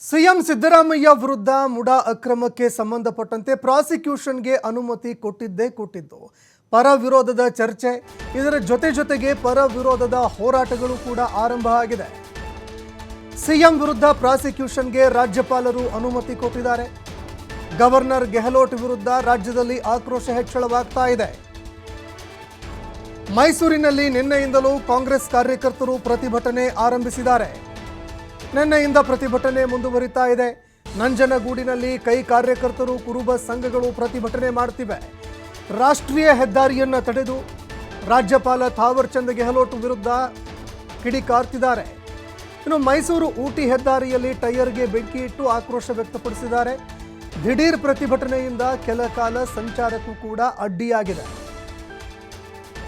CM Siddaramaiah ವಿರುದ್ಧ ಮುಡಾ ಅಕ್ರಮಕ್ಕೆ ಸಂಬಂಧಪಟ್ಟಂತೆ ಪ್ರಾಸಿಕ್ಯೂಷನ್ಗೆ ಅನುಮತಿ ಕೊಟ್ಟಿದ್ದು ಪರ ವಿರೋಧದ ಚರ್ಚೆ, ಇದರ ಜೊತೆಗೆ ಪರ ವಿರೋಧದ ಹೋರಾಟಗಳು ಕೂಡ ಆರಂಭ ಆಗಿದೆ. ಸಿಎಂ ವಿರುದ್ಧ ಪ್ರಾಸಿಕ್ಯೂಷನ್ಗೆ ರಾಜ್ಯಪಾಲರು ಅನುಮತಿ ಕೊಟ್ಟಿದ್ದಾರೆ. ಗವರ್ನರ್ ಗೆಹ್ಲೋಟ್ ವಿರುದ್ಧ ರಾಜ್ಯದಲ್ಲಿ ಆಕ್ರೋಶ ಹೆಚ್ಚಳವಾಗ್ತಾ ಇದೆ. ಮೈಸೂರಿನಲ್ಲಿ ನಿನ್ನೆಯಿಂದಲೂ ಕಾಂಗ್ರೆಸ್ ಕಾರ್ಯಕರ್ತರು ಪ್ರತಿಭಟನೆ ಆರಂಭಿಸಿದ್ದಾರೆ. ನಿನ್ನೆಯಿಂದ ಪ್ರತಿಭಟನೆ ಮುಂದುವರಿತಾ ಇದೆ. ನಂಜನಗೂಡಿನಲ್ಲಿ ಕೈ ಕಾರ್ಯಕರ್ತರು, ಕುರುಬ ಸಂಘಗಳು ಪ್ರತಿಭಟನೆ ಮಾಡ್ತಿವೆ. ರಾಷ್ಟ್ರೀಯ ಹೆದ್ದಾರಿಯನ್ನು ತಡೆದು ರಾಜ್ಯಪಾಲ ಥಾವರ್ ಚಂದ್ ಗೆಹ್ಲೋಟ್ ವಿರುದ್ಧ ಕಿಡಿಕಾರ್ತಿದ್ದಾರೆ. ಇನ್ನು ಮೈಸೂರು ಊಟಿ ಹೆದ್ದಾರಿಯಲ್ಲಿ ಟೈರ್ಗೆ ಬೆಂಕಿ ಇಟ್ಟು ಆಕ್ರೋಶ ವ್ಯಕ್ತಪಡಿಸಿದ್ದಾರೆ. ದಿಢೀರ್ ಪ್ರತಿಭಟನೆಯಿಂದ ಕೆಲ ಕಾಲ ಸಂಚಾರಕ್ಕೂ ಕೂಡ ಅಡ್ಡಿಯಾಗಿದೆ.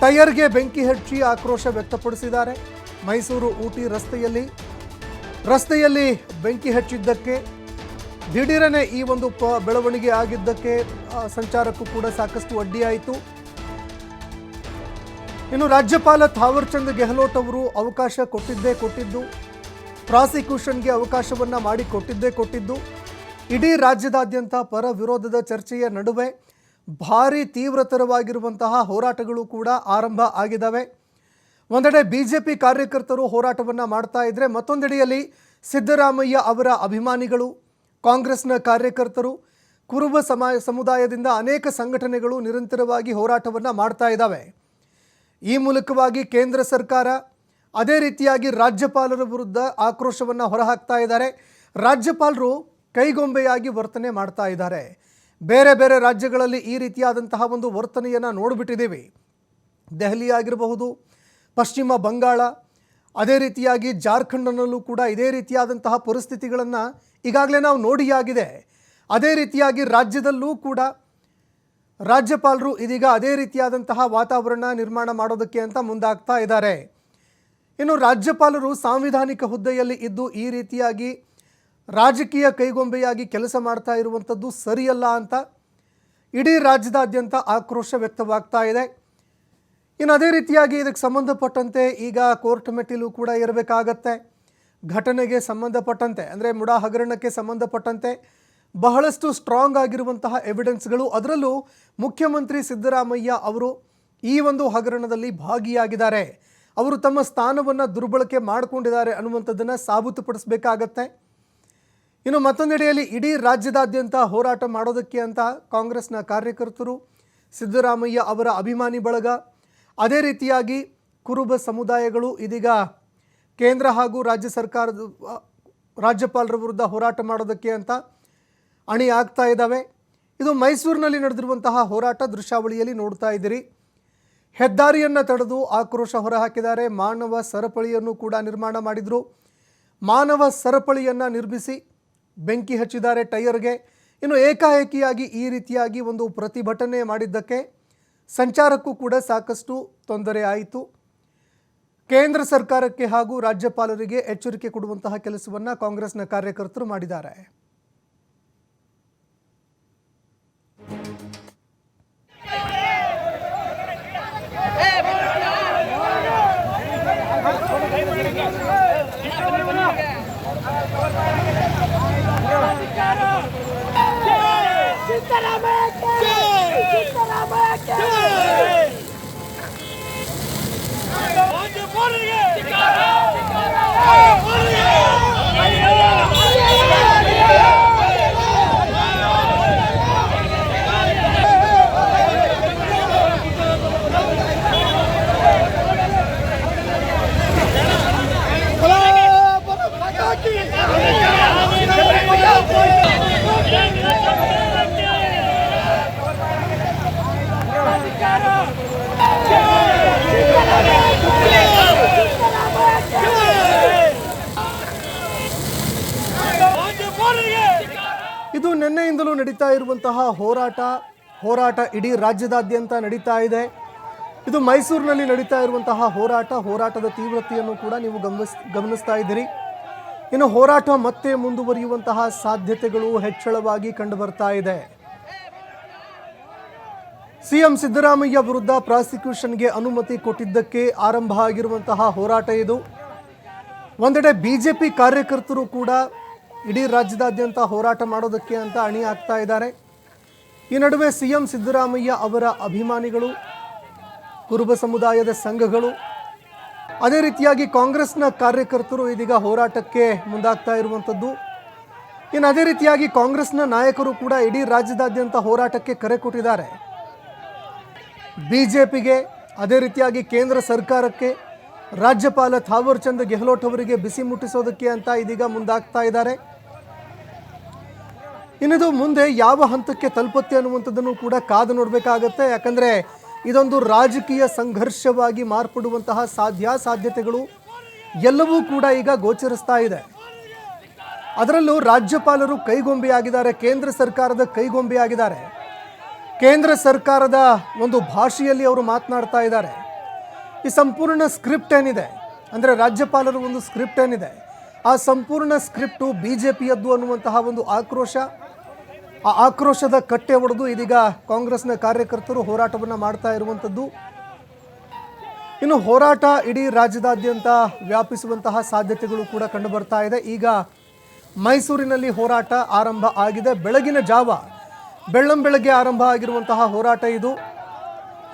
ಟೈರ್ಗೆ ಬೆಂಕಿ ಹಚ್ಚಿ ಆಕ್ರೋಶ ವ್ಯಕ್ತಪಡಿಸಿದ್ದಾರೆ. ಮೈಸೂರು ಊಟಿ ರಸ್ತೆಯಲ್ಲಿ ಬೆಂಕಿ ಹಚ್ಚಿದ್ದಕ್ಕೆ, ದಿಢೀರನೆ ಈ ಒಂದು ಬೆಳವಣಿಗೆ ಆಗಿದ್ದಕ್ಕೆ ಸಂಚಾರಕ್ಕೂ ಕೂಡ ಸಾಕಷ್ಟು ಅಡ್ಡಿಯಾಯಿತು. ಇನ್ನು ರಾಜ್ಯಪಾಲ ಥಾವರ್ ಚಂದ್ ಗೆಹ್ಲೋಟ್ ಅವರು ಅವಕಾಶ ಕೊಟ್ಟಿದ್ದು, ಪ್ರಾಸಿಕ್ಯೂಷನ್ಗೆ ಅವಕಾಶವನ್ನು ಮಾಡಿಕೊಟ್ಟಿದ್ದು. ಇಡೀ ರಾಜ್ಯದಾದ್ಯಂತ ಪರ ವಿರೋಧದ ಚರ್ಚೆಯ ನಡುವೆ ಭಾರೀ ತೀವ್ರತರವಾಗಿರುವಂತಹ ಹೋರಾಟಗಳು ಕೂಡ ಆರಂಭ ಆಗಿದ್ದಾವೆ. ಒಂದೆಡೆ ಬಿಜೆಪಿ ಕಾರ್ಯಕರ್ತರು ಹೋರಾಟವನ್ನು ಮಾಡ್ತಾ ಇದ್ರೆ, ಮತ್ತೊಂದೆಡೆಯಲ್ಲಿ ಸಿದ್ದರಾಮಯ್ಯ ಅವರ ಅಭಿಮಾನಿಗಳು, ಕಾಂಗ್ರೆಸ್ನ ಕಾರ್ಯಕರ್ತರು, ಕುರುಬ ಸಮುದಾಯದಿಂದ ಅನೇಕ ಸಂಘಟನೆಗಳು ನಿರಂತರವಾಗಿ ಹೋರಾಟವನ್ನು ಮಾಡ್ತಾ ಇದ್ದಾವೆ. ಈ ಮೂಲಕವಾಗಿ ಕೇಂದ್ರ ಸರ್ಕಾರ, ಅದೇ ರೀತಿಯಾಗಿ ರಾಜ್ಯಪಾಲರ ವಿರುದ್ಧ ಆಕ್ರೋಶವನ್ನು ಹೊರಹಾಕ್ತಾ ಇದ್ದಾರೆ. ರಾಜ್ಯಪಾಲರು ಕೈಗೊಂಬೆಯಾಗಿ ವರ್ತನೆ ಮಾಡ್ತಾ ಇದ್ದಾರೆ. ಬೇರೆ ಬೇರೆ ರಾಜ್ಯಗಳಲ್ಲಿ ಈ ರೀತಿಯಾದಂತಹ ಒಂದು ವರ್ತನೆಯನ್ನು ನೋಡಿಬಿಟ್ಟಿದ್ದೀವಿ. ದೆಹಲಿ ಆಗಿರಬಹುದು, ಪಶ್ಚಿಮ ಬಂಗಾಳ, ಅದೇ ರೀತಿಯಾಗಿ ಜಾರ್ಖಂಡ್ನಲ್ಲೂ ಕೂಡ ಇದೇ ರೀತಿಯಾದಂತಹ ಪರಿಸ್ಥಿತಿಗಳನ್ನು ಈಗಾಗಲೇ ನಾವು ನೋಡಿಯಾಗಿದೆ. ಅದೇ ರೀತಿಯಾಗಿ ರಾಜ್ಯದಲ್ಲೂ ಕೂಡ ರಾಜ್ಯಪಾಲರು ಇದೀಗ ಅದೇ ರೀತಿಯಾದಂತಹ ವಾತಾವರಣ ನಿರ್ಮಾಣ ಮಾಡೋದಕ್ಕೆ ಅಂತ ಮುಂದಾಗ್ತಾ ಇದ್ದಾರೆ. ಇನ್ನು ರಾಜ್ಯಪಾಲರು ಸಾಂವಿಧಾನಿಕ ಹುದ್ದೆಯಲ್ಲಿ ಇದ್ದು ಈ ರೀತಿಯಾಗಿ ರಾಜಕೀಯ ಕೈಗೊಂಬೆಯಾಗಿ ಕೆಲಸ ಮಾಡ್ತಾ ಇರುವಂಥದ್ದು ಸರಿಯಲ್ಲ ಅಂತ ಇಡೀ ರಾಜ್ಯದಾದ್ಯಂತ ಆಕ್ರೋಶ ವ್ಯಕ್ತವಾಗ್ತಾ ಇದೆ. ಇನ್ನು ಅದೇ ರೀತಿಯಾಗಿ ಇದಕ್ಕೆ ಸಂಬಂಧಪಟ್ಟಂತೆ ಈಗ ಕೋರ್ಟ್ ಮೆಟ್ಟಿಲು ಕೂಡ ಇರಬೇಕಾಗತ್ತೆ. ಘಟನೆಗೆ ಸಂಬಂಧಪಟ್ಟಂತೆ, ಅಂದರೆ ಮುಡಾ ಹಗರಣಕ್ಕೆ ಸಂಬಂಧಪಟ್ಟಂತೆ ಬಹಳಷ್ಟು ಸ್ಟ್ರಾಂಗ್ ಆಗಿರುವಂತಹ ಎವಿಡೆನ್ಸ್ಗಳು, ಅದರಲ್ಲೂ ಮುಖ್ಯಮಂತ್ರಿ ಸಿದ್ದರಾಮಯ್ಯ ಅವರು ಈ ಒಂದು ಹಗರಣದಲ್ಲಿ ಭಾಗಿಯಾಗಿದ್ದಾರೆ, ಅವರು ತಮ್ಮ ಸ್ಥಾನವನ್ನು ದುರ್ಬಳಕೆ ಮಾಡಿಕೊಂಡಿದ್ದಾರೆ ಅನ್ನುವಂಥದ್ದನ್ನು ಸಾಬೀತುಪಡಿಸಬೇಕಾಗತ್ತೆ. ಇನ್ನು ಮತ್ತೊಂದೆಡೆಯಲ್ಲಿ ಇಡೀ ರಾಜ್ಯದಾದ್ಯಂತ ಹೋರಾಟ ಮಾಡೋದಕ್ಕೆ ಅಂತ ಕಾಂಗ್ರೆಸ್ನ ಕಾರ್ಯಕರ್ತರು, ಸಿದ್ದರಾಮಯ್ಯ ಅವರ ಅಭಿಮಾನಿ ಬಳಗ, ಅದೇ ರೀತಿಯಾಗಿ ಕುರುಬ ಸಮುದಾಯಗಳು ಇದೀಗ ಕೇಂದ್ರ ಹಾಗೂ ರಾಜ್ಯ ಸರ್ಕಾರದ ರಾಜ್ಯಪಾಲರ ವಿರುದ್ಧ ಹೋರಾಟ ಮಾಡೋದಕ್ಕೆ ಅಂತ ಅಣಿ ಆಗ್ತಾ ಇದ್ದಾವೆ. ಇದು ಮೈಸೂರಿನಲ್ಲಿ ನಡೆದಿರುವಂತಹ ಹೋರಾಟ ದೃಶ್ಯಾವಳಿಯಲ್ಲಿ ನೋಡ್ತಾ ಇದ್ದೀರಿ. ಹೆದ್ದಾರಿಯನ್ನು ತಡೆದು ಆಕ್ರೋಶ ಹೊರಹಾಕಿದ್ದಾರೆ. ಮಾನವ ಸರಪಳಿಯನ್ನು ಕೂಡ ನಿರ್ಮಾಣ ಮಾಡಿದರು. ಮಾನವ ಸರಪಳಿಯನ್ನು ನಿರ್ಮಿಸಿ ಬೆಂಕಿ ಹಚ್ಚಿದ್ದಾರೆ ಟೈರ್ಗೆ. ಇನ್ನು ಏಕಾಏಕಿಯಾಗಿ ಈ ರೀತಿಯಾಗಿ ಒಂದು ಪ್ರತಿಭಟನೆ ಮಾಡಿದ್ದಕ್ಕೆ ಸಂಚಾರಕ್ಕೂ ಕೂಡ ಸಾಕಷ್ಟು ತೊಂದರೆ ಆಯಿತು. ಕೇಂದ್ರ ಸರ್ಕಾರಕ್ಕೆ ಹಾಗೂ ರಾಜ್ಯಪಾಲರಿಗೆ ಎಚ್ಚರಿಕೆ ಕೊಡುವಂತಹ ಕೆಲಸವನ್ನು ಕಾಂಗ್ರೆಸ್ನ ಕಾರ್ಯಕರ್ತರು ಮಾಡಿದ್ದಾರೆ. ಇದು ನಿನ್ನೆಯಿಂದಲೂ ನಡೀತಾ ಇರುವಂತಹ ಹೋರಾಟ ಇಡೀ ರಾಜ್ಯದಾದ್ಯಂತ ನಡೀತಾ ಇದೆ. ಇದು ಮೈಸೂರಿನಲ್ಲಿ ನಡೀತಾ ಇರುವಂತಹ ಹೋರಾಟದ ತೀವ್ರತೆಯನ್ನು ಕೂಡ ನೀವು ಗಮನಿಸ್ತಾ ಇದ್ದೀರಿ. ಇನ್ನು ಹೋರಾಟ ಮತ್ತೆ ಮುಂದುವರಿಯುವಂತಹ ಸಾಧ್ಯತೆಗಳು ಹೆಚ್ಚಳವಾಗಿ ಕಂಡು ಬರ್ತಾ ಇದೆ. ಸಿಎಂ ಸಿದ್ದರಾಮಯ್ಯ ವಿರುದ್ಧ ಪ್ರಾಸಿಕ್ಯೂಷನ್ಗೆ ಅನುಮತಿ ಕೊಟ್ಟಿದ್ದಕ್ಕೆ ಆರಂಭ ಆಗಿರುವಂತಹ ಹೋರಾಟ ಇದು. ಒಂದೆಡೆ ಬಿಜೆಪಿ ಕಾರ್ಯಕರ್ತರು ಕೂಡ ಇಡೀ ರಾಜ್ಯದಾದ್ಯಂತ ಹೋರಾಟ ಮಾಡೋದಕ್ಕೆ ಅಂತ ಅಣಿ ಆಗ್ತಾ ಇದ್ದಾರೆ. ಈ ನಡುವೆ ಸಿಎಂ ಸಿದ್ದರಾಮಯ್ಯ ಅವರ ಅಭಿಮಾನಿಗಳು, ಕುರುಬ ಸಮುದಾಯದ ಸಂಘಗಳು, ಅದೇ ರೀತಿಯಾಗಿ ಕಾಂಗ್ರೆಸ್ನ ಕಾರ್ಯಕರ್ತರು ಇದೀಗ ಹೋರಾಟಕ್ಕೆ ಮುಂದಾಗ್ತಾ ಇರುವಂಥದ್ದು. ಇನ್ನು ಅದೇ ರೀತಿಯಾಗಿ ಕಾಂಗ್ರೆಸ್ನ ನಾಯಕರು ಕೂಡ ಇಡೀ ರಾಜ್ಯದಾದ್ಯಂತ ಹೋರಾಟಕ್ಕೆ ಕರೆ ಕೊಟ್ಟಿದ್ದಾರೆ. ಬಿಜೆಪಿಗೆ, ಅದೇ ರೀತಿಯಾಗಿ ಕೇಂದ್ರ ಸರ್ಕಾರಕ್ಕೆ, ರಾಜ್ಯಪಾಲ ಥಾವರ್ ಚಂದ್ ಗೆಹ್ಲೋಟ್ ಅವರಿಗೆ ಬಿಸಿ ಮುಟ್ಟಿಸೋದಕ್ಕೆ ಅಂತ ಇದೀಗ ಮುಂದಾಗ್ತಾ ಇದ್ದಾರೆ. ಇನ್ನಿದು ಮುಂದೆ ಯಾವ ಹಂತಕ್ಕೆ ತಲುಪುತ್ತೆ ಅನ್ನುವಂಥದ್ದನ್ನು ಕೂಡ ಕಾದು ನೋಡಬೇಕಾಗತ್ತೆ. ಯಾಕಂದರೆ ಇದೊಂದು ರಾಜಕೀಯ ಸಂಘರ್ಷವಾಗಿ ಮಾರ್ಪಡುವಂತಹ ಸಾಧ್ಯತೆಗಳು ಎಲ್ಲವೂ ಕೂಡ ಈಗ ಗೋಚರಿಸ್ತಾ ಇದೆ. ಅದರಲ್ಲೂ ರಾಜ್ಯಪಾಲರು ಕೈಗೊಂಬೆಯಾಗಿದ್ದಾರೆ, ಕೇಂದ್ರ ಸರ್ಕಾರದ ಕೈಗೊಂಬೆಯಾಗಿದ್ದಾರೆ. ಕೇಂದ್ರ ಸರ್ಕಾರದ ಒಂದು ಭಾಷೆಯಲ್ಲಿ ಅವರು ಮಾತನಾಡ್ತಾ ಇದ್ದಾರೆ. ಈ ಸಂಪೂರ್ಣ ಸ್ಕ್ರಿಪ್ಟ್ ಏನಿದೆ, ಅಂದರೆ ರಾಜ್ಯಪಾಲರ ಒಂದು ಸ್ಕ್ರಿಪ್ಟ್ ಏನಿದೆ, ಆ ಸಂಪೂರ್ಣ ಸ್ಕ್ರಿಪ್ಟು ಬಿಜೆಪಿಯದ್ದು ಅನ್ನುವಂತಹ ಒಂದು ಆಕ್ರೋಶ, ಆ ಆಕ್ರೋಶದ ಕಟ್ಟೆ ಒಡೆದು ಇದೀಗ ಕಾಂಗ್ರೆಸ್ನ ಕಾರ್ಯಕರ್ತರು ಹೋರಾಟವನ್ನು ಮಾಡ್ತಾ ಇರುವಂಥದ್ದು. ಇನ್ನು ಹೋರಾಟ ಇಡೀ ರಾಜ್ಯದಾದ್ಯಂತ ವ್ಯಾಪಿಸುವಂತಹ ಸಾಧ್ಯತೆಗಳು ಕೂಡ ಕಂಡು ಬರ್ತಾ ಇದೆ. ಈಗ ಮೈಸೂರಿನಲ್ಲಿ ಹೋರಾಟ ಆರಂಭ ಆಗಿದೆ. ಬೆಳಗಿನ ಜಾವ ಬೆಳ್ಳಂಬೆಳಗ್ಗೆ ಆರಂಭ ಆಗಿರುವಂತಹ ಹೋರಾಟ ಇದು.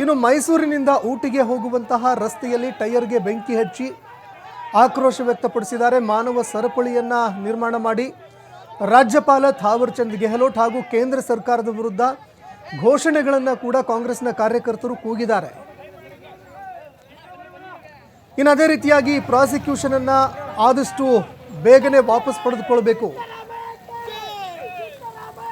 ಇನ್ನು ಮೈಸೂರಿನಿಂದ ಊಟಿಗೆ ಹೋಗುವಂತಹ ರಸ್ತೆಯಲ್ಲಿ ಟೈರ್ಗೆ ಬೆಂಕಿ ಹಚ್ಚಿ ಆಕ್ರೋಶ ವ್ಯಕ್ತಪಡಿಸಿದ್ದಾರೆ. ಮಾನವ ಸರಪಳಿಯನ್ನು ನಿರ್ಮಾಣ ಮಾಡಿ ರಾಜ್ಯಪಾಲ ಥಾವರ್ ಚಂದ್ ಗೆಹ್ಲೋಟ್ ಹಾಗೂ ಕೇಂದ್ರ ಸರ್ಕಾರದ ವಿರುದ್ಧ ಘೋಷಣೆಗಳನ್ನು ಕೂಡ ಕಾಂಗ್ರೆಸ್ನ ಕಾರ್ಯಕರ್ತರು ಕೂಗಿದ್ದಾರೆ. ಇನ್ನು ಅದೇ ರೀತಿಯಾಗಿ ಪ್ರಾಸಿಕ್ಯೂಷನ್ ಅನ್ನು ಆದಷ್ಟು ಬೇಗನೆ ವಾಪಸ್ ಪಡೆದುಕೊಳ್ಬೇಕು,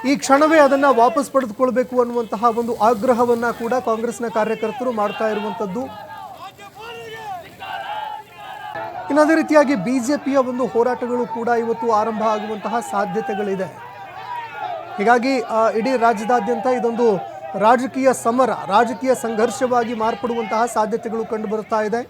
ಈ ಕ್ಷಣವೇ ಅದನ್ನು ವಾಪಸ್ ಪಡೆದುಕೊಳ್ಬೇಕು ಅನ್ನುವಂತಹ ಒಂದು ಆಗ್ರಹವನ್ನು ಕೂಡ ಕಾಂಗ್ರೆಸ್ನ ಕಾರ್ಯಕರ್ತರು ಮಾಡ್ತಾ ಇರುವಂಥದ್ದು. ಇನ್ನು ಅದೇ ರೀತಿಯಾಗಿ ಬಿಜೆಪಿಯ ಒಂದು ಹೋರಾಟಗಳು ಕೂಡ ಇವತ್ತು ಆರಂಭ ಆಗುವಂತಹ ಸಾಧ್ಯತೆಗಳಿದೆ. ಹೀಗಾಗಿ ಇಡೀ ರಾಜ್ಯದಾದ್ಯಂತ ಇದೊಂದು ರಾಜಕೀಯ ಸಮರ, ರಾಜಕೀಯ ಸಂಘರ್ಷವಾಗಿ ಮಾರ್ಪಡುವಂತಹ ಸಾಧ್ಯತೆಗಳು ಕಂಡು ಬರ್ತಾ ಇದೆ.